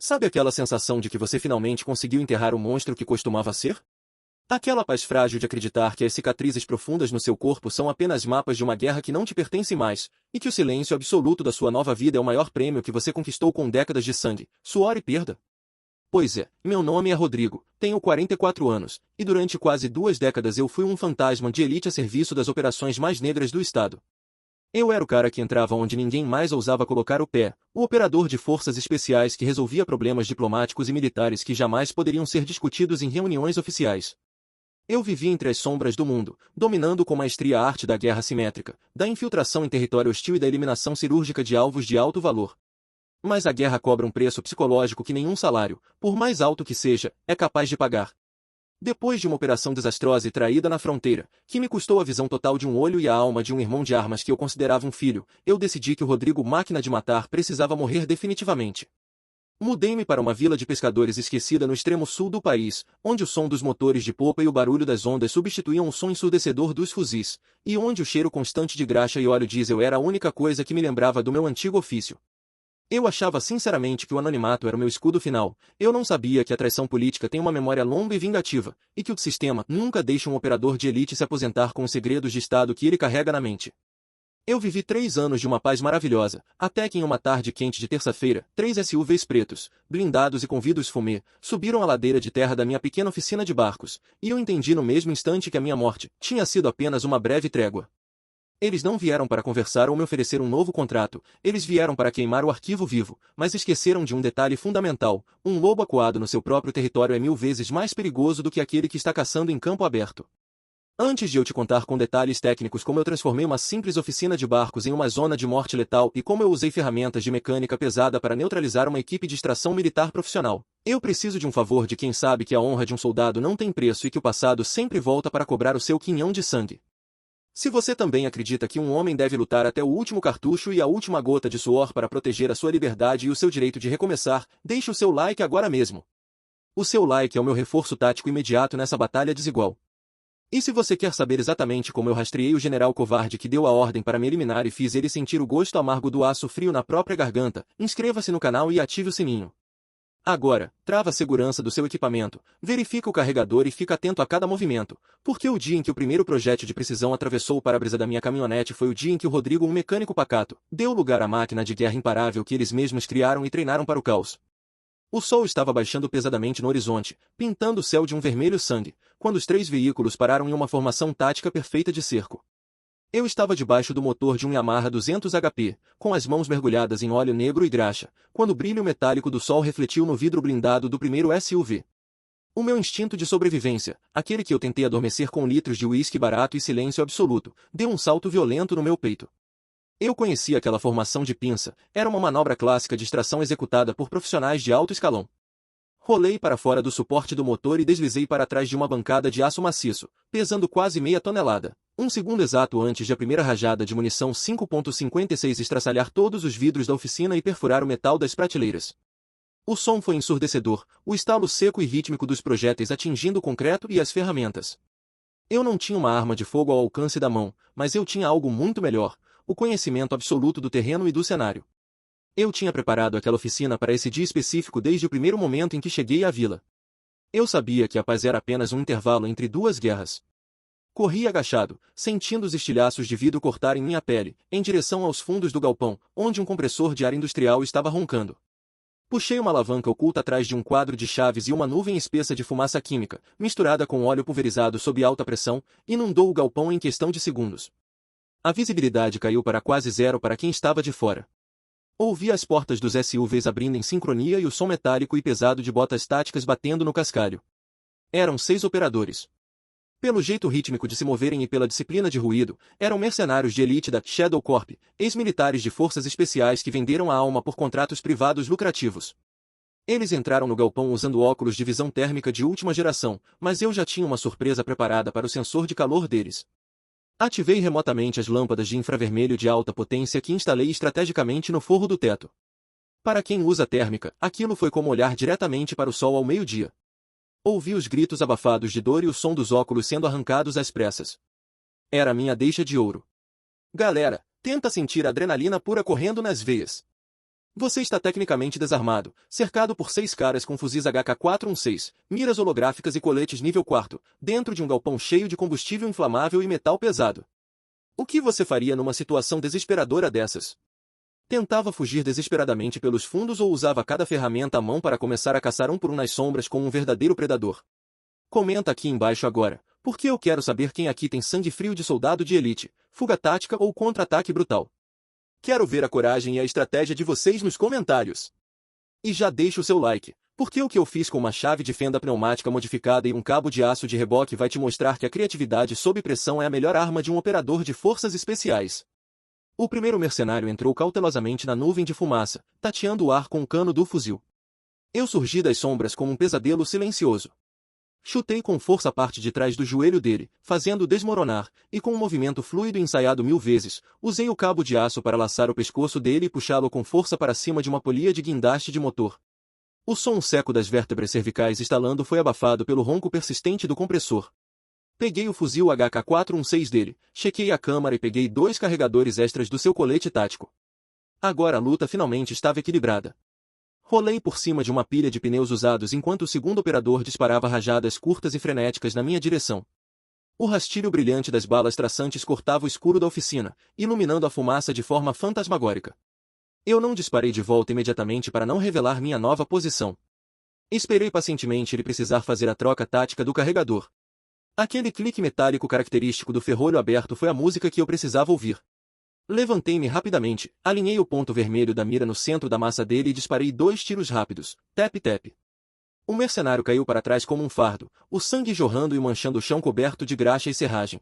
Sabe aquela sensação de que você finalmente conseguiu enterrar o monstro que costumava ser? Aquela paz frágil de acreditar que as cicatrizes profundas no seu corpo são apenas mapas de uma guerra que não te pertence mais, e que o silêncio absoluto da sua nova vida é o maior prêmio que você conquistou com décadas de sangue, suor e perda? Pois é, meu nome é Rodrigo, tenho 44 anos, e durante quase 2 décadas eu fui um fantasma de elite a serviço das operações mais negras do Estado. Eu era o cara que entrava onde ninguém mais ousava colocar o pé, o operador de forças especiais que resolvia problemas diplomáticos e militares que jamais poderiam ser discutidos em reuniões oficiais. Eu vivi entre as sombras do mundo, dominando com maestria a arte da guerra simétrica, da infiltração em território hostil e da eliminação cirúrgica de alvos de alto valor. Mas a guerra cobra um preço psicológico que nenhum salário, por mais alto que seja, é capaz de pagar. Depois de uma operação desastrosa e traída na fronteira, que me custou a visão total de um olho e a alma de um irmão de armas que eu considerava um filho, eu decidi que o Rodrigo Máquina de Matar precisava morrer definitivamente. Mudei-me para uma vila de pescadores esquecida no extremo sul do país, onde o som dos motores de popa e o barulho das ondas substituíam o som ensurdecedor dos fuzis, e onde o cheiro constante de graxa e óleo diesel era a única coisa que me lembrava do meu antigo ofício. Eu achava sinceramente que o anonimato era o meu escudo final, eu não sabia que a traição política tem uma memória longa e vingativa, e que o sistema nunca deixa um operador de elite se aposentar com os segredos de Estado que ele carrega na mente. Eu vivi 3 anos de uma paz maravilhosa, até que em uma tarde quente de terça-feira, 3 SUVs pretos, blindados e com vidros fumê, subiram a ladeira de terra da minha pequena oficina de barcos, e eu entendi no mesmo instante que a minha morte tinha sido apenas uma breve trégua. Eles não vieram para conversar ou me oferecer um novo contrato, eles vieram para queimar o arquivo vivo, mas esqueceram de um detalhe fundamental: um lobo acuado no seu próprio território é 1000 vezes mais perigoso do que aquele que está caçando em campo aberto. Antes de eu te contar com detalhes técnicos como eu transformei uma simples oficina de barcos em uma zona de morte letal e como eu usei ferramentas de mecânica pesada para neutralizar uma equipe de extração militar profissional, eu preciso de um favor de quem sabe que a honra de um soldado não tem preço e que o passado sempre volta para cobrar o seu quinhão de sangue. Se você também acredita que um homem deve lutar até o último cartucho e a última gota de suor para proteger a sua liberdade e o seu direito de recomeçar, deixe o seu like agora mesmo. O seu like é o meu reforço tático imediato nessa batalha desigual. E se você quer saber exatamente como eu rastreei o general covarde que deu a ordem para me eliminar e fiz ele sentir o gosto amargo do aço frio na própria garganta, inscreva-se no canal e ative o sininho. Agora, trava a segurança do seu equipamento, verifica o carregador e fica atento a cada movimento, porque o dia em que o primeiro projétil de precisão atravessou o para-brisa da minha caminhonete foi o dia em que o Rodrigo, um mecânico pacato, deu lugar à máquina de guerra imparável que eles mesmos criaram e treinaram para o caos. O sol estava baixando pesadamente no horizonte, pintando o céu de um vermelho sangue, quando os 3 veículos pararam em uma formação tática perfeita de cerco. Eu estava debaixo do motor de um Yamaha 200 HP, com as mãos mergulhadas em óleo negro e graxa, quando o brilho metálico do sol refletiu no vidro blindado do primeiro SUV. O meu instinto de sobrevivência, aquele que eu tentei adormecer com litros de uísque barato e silêncio absoluto, deu um salto violento no meu peito. Eu conhecia aquela formação de pinça, era uma manobra clássica de extração executada por profissionais de alto escalão. Rolei para fora do suporte do motor e deslizei para trás de uma bancada de aço maciço, pesando quase meia tonelada. Um segundo exato antes de a primeira rajada de munição 5.56 estraçalhar todos os vidros da oficina e perfurar o metal das prateleiras. O som foi ensurdecedor, o estalo seco e rítmico dos projéteis atingindo o concreto e as ferramentas. Eu não tinha uma arma de fogo ao alcance da mão, mas eu tinha algo muito melhor: o conhecimento absoluto do terreno e do cenário. Eu tinha preparado aquela oficina para esse dia específico desde o primeiro momento em que cheguei à vila. Eu sabia que a paz era apenas um intervalo entre 2 guerras. Corri agachado, sentindo os estilhaços de vidro cortarem minha pele, em direção aos fundos do galpão, onde um compressor de ar industrial estava roncando. Puxei uma alavanca oculta atrás de um quadro de chaves e uma nuvem espessa de fumaça química, misturada com óleo pulverizado sob alta pressão, inundou o galpão em questão de segundos. A visibilidade caiu para quase zero para quem estava de fora. Ouvi as portas dos SUVs abrindo em sincronia e o som metálico e pesado de botas táticas batendo no cascalho. Eram 6 operadores. Pelo jeito rítmico de se moverem e pela disciplina de ruído, eram mercenários de elite da Shadow Corp, ex-militares de forças especiais que venderam a alma por contratos privados lucrativos. Eles entraram no galpão usando óculos de visão térmica de última geração, mas eu já tinha uma surpresa preparada para o sensor de calor deles. Ativei remotamente as lâmpadas de infravermelho de alta potência que instalei estrategicamente no forro do teto. Para quem usa térmica, aquilo foi como olhar diretamente para o sol ao meio-dia. Ouvi os gritos abafados de dor e o som dos óculos sendo arrancados às pressas. Era a minha deixa de ouro. Galera, tenta sentir a adrenalina pura correndo nas veias. Você está tecnicamente desarmado, cercado por 6 caras com fuzis HK-416, miras holográficas e coletes nível 4, dentro de um galpão cheio de combustível inflamável e metal pesado. O que você faria numa situação desesperadora dessas? Tentava fugir desesperadamente pelos fundos ou usava cada ferramenta à mão para começar a caçar um por um nas sombras como um verdadeiro predador? Comenta aqui embaixo agora, porque eu quero saber quem aqui tem sangue frio de soldado de elite, fuga tática ou contra-ataque brutal. Quero ver a coragem e a estratégia de vocês nos comentários. E já deixa o seu like, porque o que eu fiz com uma chave de fenda pneumática modificada e um cabo de aço de reboque vai te mostrar que a criatividade sob pressão é a melhor arma de um operador de forças especiais. O primeiro mercenário entrou cautelosamente na nuvem de fumaça, tateando o ar com o cano do fuzil. Eu surgi das sombras como um pesadelo silencioso. Chutei com força a parte de trás do joelho dele, fazendo-o desmoronar, e com um movimento fluido e ensaiado 1000 vezes, usei o cabo de aço para laçar o pescoço dele e puxá-lo com força para cima de uma polia de guindaste de motor. O som seco das vértebras cervicais estalando foi abafado pelo ronco persistente do compressor. Peguei o fuzil HK-416 dele, chequei a câmara e peguei 2 carregadores extras do seu colete tático. Agora a luta finalmente estava equilibrada. Rolei por cima de uma pilha de pneus usados enquanto o segundo operador disparava rajadas curtas e frenéticas na minha direção. O rastilho brilhante das balas traçantes cortava o escuro da oficina, iluminando a fumaça de forma fantasmagórica. Eu não disparei de volta imediatamente para não revelar minha nova posição. Esperei pacientemente ele precisar fazer a troca tática do carregador. Aquele clique metálico característico do ferrolho aberto foi a música que eu precisava ouvir. Levantei-me rapidamente, alinhei o ponto vermelho da mira no centro da massa dele e disparei 2 tiros rápidos, tap-tap. O mercenário caiu para trás como um fardo, o sangue jorrando e manchando o chão coberto de graxa e serragem.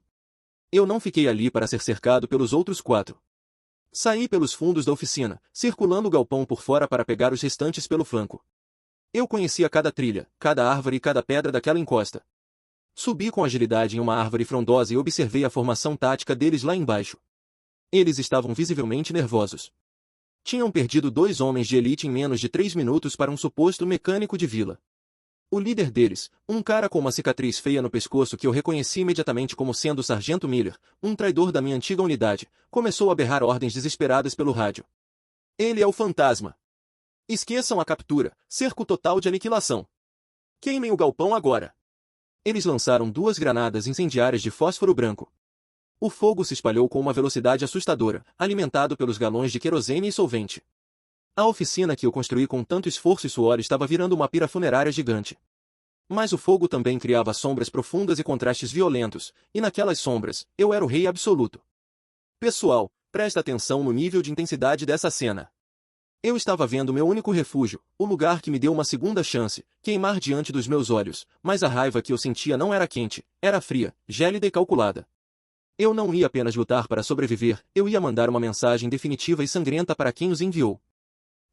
Eu não fiquei ali para ser cercado pelos outros 4. Saí pelos fundos da oficina, circulando o galpão por fora para pegar os restantes pelo flanco. Eu conhecia cada trilha, cada árvore e cada pedra daquela encosta. Subi com agilidade em uma árvore frondosa e observei a formação tática deles lá embaixo. Eles estavam visivelmente nervosos. Tinham perdido 2 homens de elite em menos de 3 minutos para um suposto mecânico de vila. O líder deles, um cara com uma cicatriz feia no pescoço que eu reconheci imediatamente como sendo o Sargento Miller, um traidor da minha antiga unidade, começou a berrar ordens desesperadas pelo rádio. Ele é o fantasma. Esqueçam a captura, cerco total de aniquilação. Queimem o galpão agora. Eles lançaram 2 granadas incendiárias de fósforo branco. O fogo se espalhou com uma velocidade assustadora, alimentado pelos galões de querosene e solvente. A oficina que eu construí com tanto esforço e suor estava virando uma pira funerária gigante. Mas o fogo também criava sombras profundas e contrastes violentos, e naquelas sombras, eu era o rei absoluto. Pessoal, presta atenção no nível de intensidade dessa cena. Eu estava vendo meu único refúgio, o lugar que me deu uma segunda chance, queimar diante dos meus olhos, mas a raiva que eu sentia não era quente, era fria, gélida e calculada. Eu não ia apenas lutar para sobreviver, eu ia mandar uma mensagem definitiva e sangrenta para quem os enviou.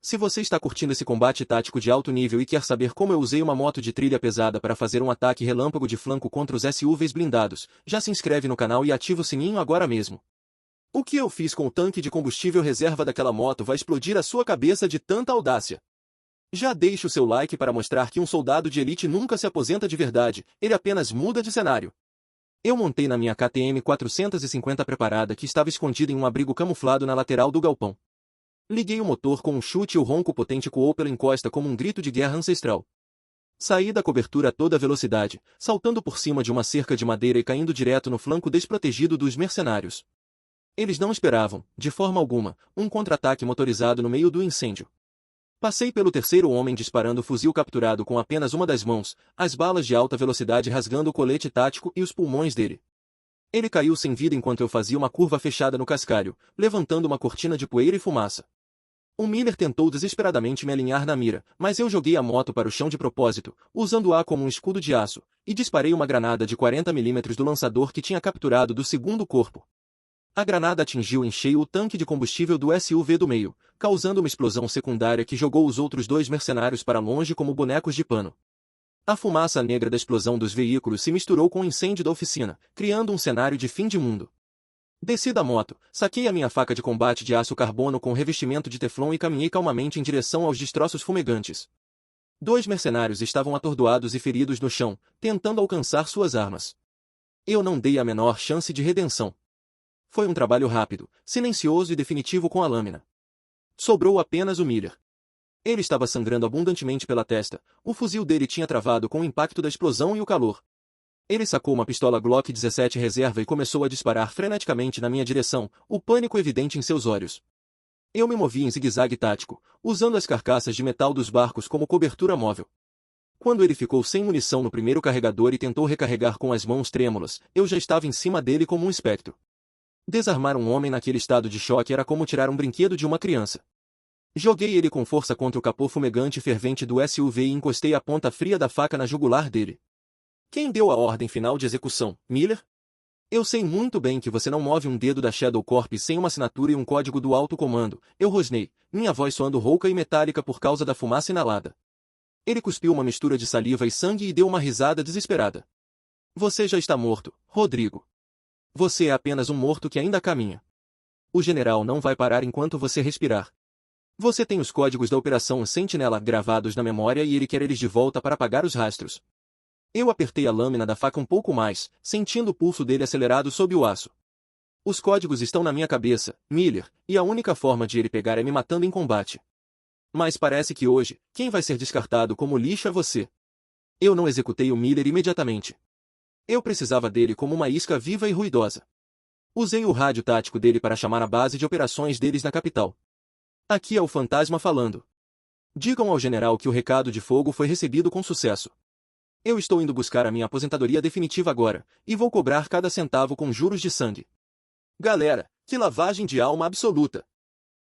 Se você está curtindo esse combate tático de alto nível e quer saber como eu usei uma moto de trilha pesada para fazer um ataque relâmpago de flanco contra os SUVs blindados, já se inscreve no canal e ativa o sininho agora mesmo. O que eu fiz com o tanque de combustível reserva daquela moto vai explodir a sua cabeça de tanta audácia. Já deixe o seu like para mostrar que um soldado de elite nunca se aposenta de verdade, ele apenas muda de cenário. Eu montei na minha KTM 450 preparada que estava escondida em um abrigo camuflado na lateral do galpão. Liguei o motor com um chute e o ronco potente coou pela encosta como um grito de guerra ancestral. Saí da cobertura a toda velocidade, saltando por cima de uma cerca de madeira e caindo direto no flanco desprotegido dos mercenários. Eles não esperavam, de forma alguma, um contra-ataque motorizado no meio do incêndio. Passei pelo terceiro homem disparando o fuzil capturado com apenas uma das mãos, as balas de alta velocidade rasgando o colete tático e os pulmões dele. Ele caiu sem vida enquanto eu fazia uma curva fechada no cascalho, levantando uma cortina de poeira e fumaça. O Miller tentou desesperadamente me alinhar na mira, mas eu joguei a moto para o chão de propósito, usando-a como um escudo de aço, e disparei uma granada de 40 mm do lançador que tinha capturado do segundo corpo. A granada atingiu em cheio o tanque de combustível do SUV do meio, causando uma explosão secundária que jogou os outros 2 mercenários para longe como bonecos de pano. A fumaça negra da explosão dos veículos se misturou com o incêndio da oficina, criando um cenário de fim de mundo. Desci da moto, saquei a minha faca de combate de aço carbono com revestimento de teflon e caminhei calmamente em direção aos destroços fumegantes. 2 mercenários estavam atordoados e feridos no chão, tentando alcançar suas armas. Eu não dei a menor chance de redenção. Foi um trabalho rápido, silencioso e definitivo com a lâmina. Sobrou apenas o Miller. Ele estava sangrando abundantemente pela testa, o fuzil dele tinha travado com o impacto da explosão e o calor. Ele sacou uma pistola Glock 17 reserva e começou a disparar freneticamente na minha direção, o pânico evidente em seus olhos. Eu me movi em zigue-zague tático, usando as carcaças de metal dos barcos como cobertura móvel. Quando ele ficou sem munição no primeiro carregador e tentou recarregar com as mãos trêmulas, eu já estava em cima dele como um espectro. Desarmar um homem naquele estado de choque era como tirar um brinquedo de uma criança. Joguei ele com força contra o capô fumegante e fervente do SUV e encostei a ponta fria da faca na jugular dele. Quem deu a ordem final de execução, Miller? Eu sei muito bem que você não move um dedo da Shadow Corp sem uma assinatura e um código do alto comando, eu rosnei, minha voz soando rouca e metálica por causa da fumaça inalada. Ele cuspiu uma mistura de saliva e sangue e deu uma risada desesperada. Você já está morto, Rodrigo. Você é apenas um morto que ainda caminha. O general não vai parar enquanto você respirar. Você tem os códigos da Operação Sentinela gravados na memória e ele quer eles de volta para apagar os rastros. Eu apertei a lâmina da faca um pouco mais, sentindo o pulso dele acelerado sob o aço. Os códigos estão na minha cabeça, Miller, e a única forma de ele pegar é me matando em combate. Mas parece que hoje, quem vai ser descartado como lixo é você. Eu não executei o Miller imediatamente. Eu precisava dele como uma isca viva e ruidosa. Usei o rádio tático dele para chamar a base de operações deles na capital. Aqui é o fantasma falando. Digam ao general que o recado de fogo foi recebido com sucesso. Eu estou indo buscar a minha aposentadoria definitiva agora, e vou cobrar cada centavo com juros de sangue. Galera, que lavagem de alma absoluta!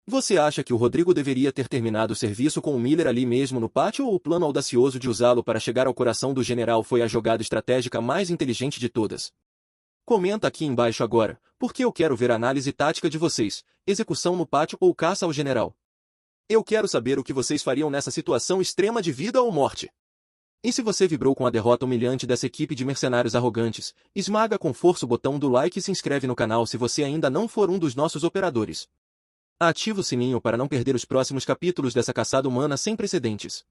Você acha que o Rodrigo deveria ter terminado o serviço com o Miller ali mesmo no pátio ou o plano audacioso de usá-lo para chegar ao coração do general foi a jogada estratégica mais inteligente de todas? Comenta aqui embaixo agora, porque eu quero ver a análise tática de vocês, execução no pátio ou caça ao general. Eu quero saber o que vocês fariam nessa situação extrema de vida ou morte. E se você vibrou com a derrota humilhante dessa equipe de mercenários arrogantes, esmaga com força o botão do like e se inscreve no canal se você ainda não for um dos nossos operadores. Ativa o sininho para não perder os próximos capítulos dessa caçada humana sem precedentes.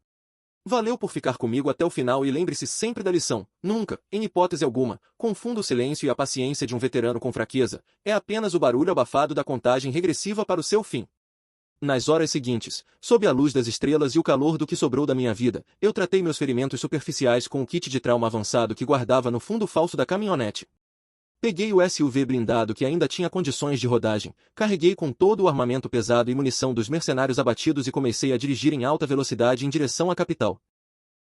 Valeu por ficar comigo até o final e lembre-se sempre da lição, nunca, em hipótese alguma, confunda o silêncio e a paciência de um veterano com fraqueza, é apenas o barulho abafado da contagem regressiva para o seu fim. Nas horas seguintes, sob a luz das estrelas e o calor do que sobrou da minha vida, eu tratei meus ferimentos superficiais com o kit de trauma avançado que guardava no fundo falso da caminhonete. Peguei o SUV blindado que ainda tinha condições de rodagem, carreguei com todo o armamento pesado e munição dos mercenários abatidos e comecei a dirigir em alta velocidade em direção à capital.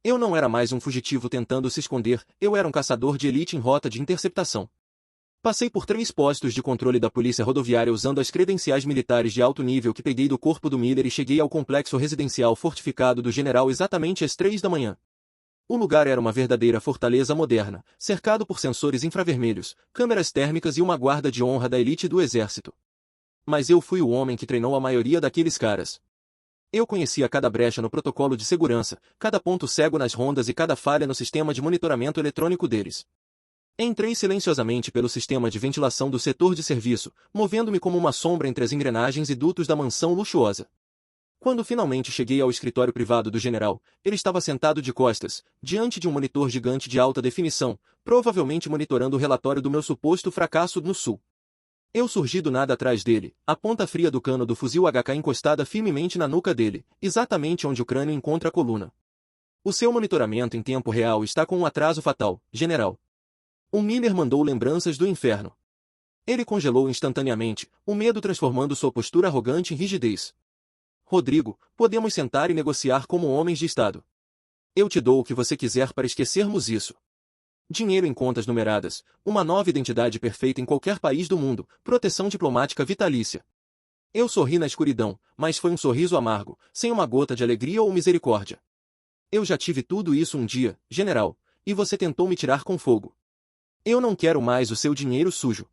Eu não era mais um fugitivo tentando se esconder, eu era um caçador de elite em rota de interceptação. Passei por 3 postos de controle da polícia rodoviária usando as credenciais militares de alto nível que peguei do corpo do Miller e cheguei ao complexo residencial fortificado do general exatamente às 3 da manhã. O lugar era uma verdadeira fortaleza moderna, cercado por sensores infravermelhos, câmeras térmicas e uma guarda de honra da elite do exército. Mas eu fui o homem que treinou a maioria daqueles caras. Eu conhecia cada brecha no protocolo de segurança, cada ponto cego nas rondas e cada falha no sistema de monitoramento eletrônico deles. Entrei silenciosamente pelo sistema de ventilação do setor de serviço, movendo-me como uma sombra entre as engrenagens e dutos da mansão luxuosa. Quando finalmente cheguei ao escritório privado do general, ele estava sentado de costas, diante de um monitor gigante de alta definição, provavelmente monitorando o relatório do meu suposto fracasso no sul. Eu surgi do nada atrás dele, a ponta fria do cano do fuzil HK encostada firmemente na nuca dele, exatamente onde o crânio encontra a coluna. O seu monitoramento em tempo real está com um atraso fatal, general. O Miller mandou lembranças do inferno. Ele congelou instantaneamente, o medo transformando sua postura arrogante em rigidez. Rodrigo, podemos sentar e negociar como homens de Estado. Eu te dou o que você quiser para esquecermos isso. Dinheiro em contas numeradas, uma nova identidade perfeita em qualquer país do mundo, proteção diplomática vitalícia. Eu sorri na escuridão, mas foi um sorriso amargo, sem uma gota de alegria ou misericórdia. Eu já tive tudo isso um dia, general, e você tentou me tirar com fogo. Eu não quero mais o seu dinheiro sujo.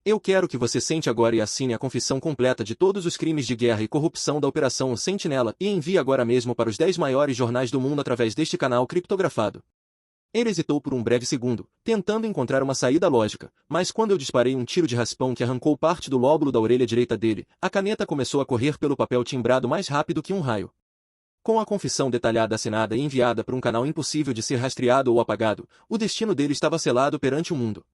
Eu quero que você sente agora e assine a confissão completa de todos os crimes de guerra e corrupção da Operação Sentinela e envie agora mesmo para os 10 maiores jornais do mundo através deste canal criptografado. Ele hesitou por um breve segundo, tentando encontrar uma saída lógica, mas quando eu disparei um tiro de raspão que arrancou parte do lóbulo da orelha direita dele, a caneta começou a correr pelo papel timbrado mais rápido que um raio. Com a confissão detalhada assinada e enviada por um canal impossível de ser rastreado ou apagado, o destino dele estava selado perante o mundo.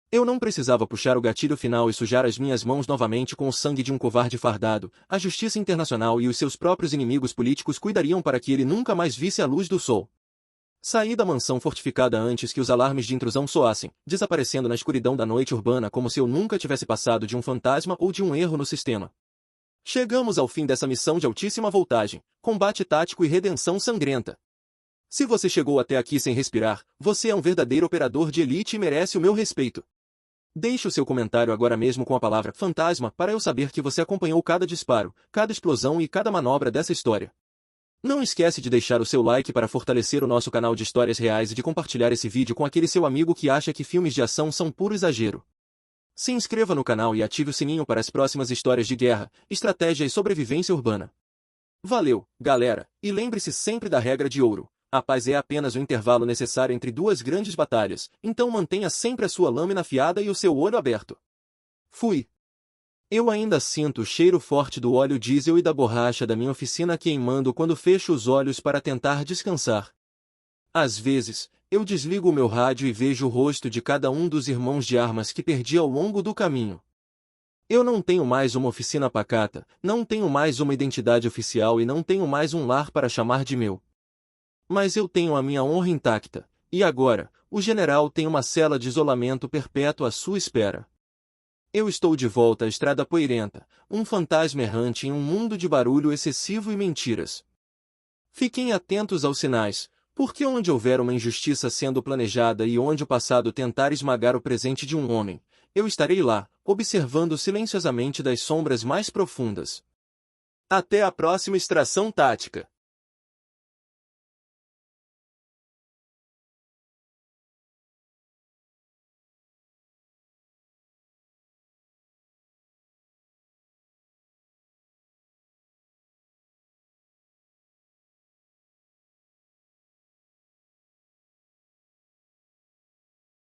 Eu não precisava puxar o gatilho final e sujar as minhas mãos novamente com o sangue de um covarde fardado. A justiça internacional e os seus próprios inimigos políticos cuidariam para que ele nunca mais visse a luz do sol. Saí da mansão fortificada antes que os alarmes de intrusão soassem, desaparecendo na escuridão da noite urbana como se eu nunca tivesse passado de um fantasma ou de um erro no sistema. Chegamos ao fim dessa missão de altíssima voltagem, combate tático e redenção sangrenta. Se você chegou até aqui sem respirar, você é um verdadeiro operador de elite e merece o meu respeito. Deixe o seu comentário agora mesmo com a palavra fantasma para eu saber que você acompanhou cada disparo, cada explosão e cada manobra dessa história. Não esquece de deixar o seu like para fortalecer o nosso canal de histórias reais e de compartilhar esse vídeo com aquele seu amigo que acha que filmes de ação são puro exagero. Se inscreva no canal e ative o sininho para as próximas histórias de guerra, estratégia e sobrevivência urbana. Valeu, galera, e lembre-se sempre da regra de ouro. A paz é apenas o intervalo necessário entre duas grandes batalhas, então mantenha sempre a sua lâmina afiada e o seu olho aberto. Fui. Eu ainda sinto o cheiro forte do óleo diesel e da borracha da minha oficina queimando quando fecho os olhos para tentar descansar. Às vezes, eu desligo o meu rádio e vejo o rosto de cada um dos irmãos de armas que perdi ao longo do caminho. Eu não tenho mais uma oficina pacata, não tenho mais uma identidade oficial e não tenho mais um lar para chamar de meu. Mas eu tenho a minha honra intacta, e agora, o general tem uma cela de isolamento perpétuo à sua espera. Eu estou de volta à estrada poeirenta, um fantasma errante em um mundo de barulho excessivo e mentiras. Fiquem atentos aos sinais, porque onde houver uma injustiça sendo planejada e onde o passado tentar esmagar o presente de um homem, eu estarei lá, observando silenciosamente das sombras mais profundas. Até a próxima extração tática.